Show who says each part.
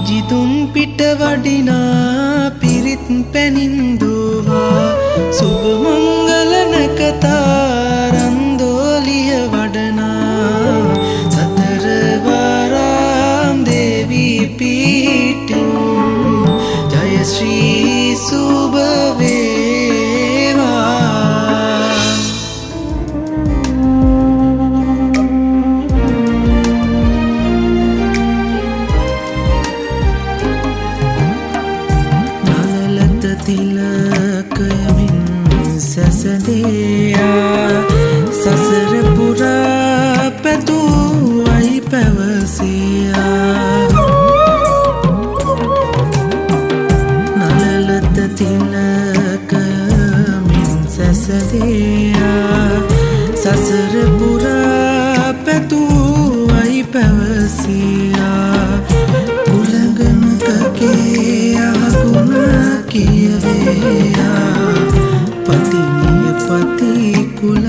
Speaker 1: ජිතුන් පිට වඩිනා පිරිත් පැනින්දෝවා සුබ මංගල නැකතාරන්දෝලිය වඩනා සතරවරාම් දේවී පීටින් ජය ශ්‍රී සුබ වේවා. තිලකයමින් සැසඳේයා සසර පුරා පැතුවයි පැවසියා නලලත තිලකයමින් සැසඳේයා සසර පුරා පැතුවයි පැවසියා කුලගනුකගේ අහගුණ කියවේයා පතිනිය පති කුල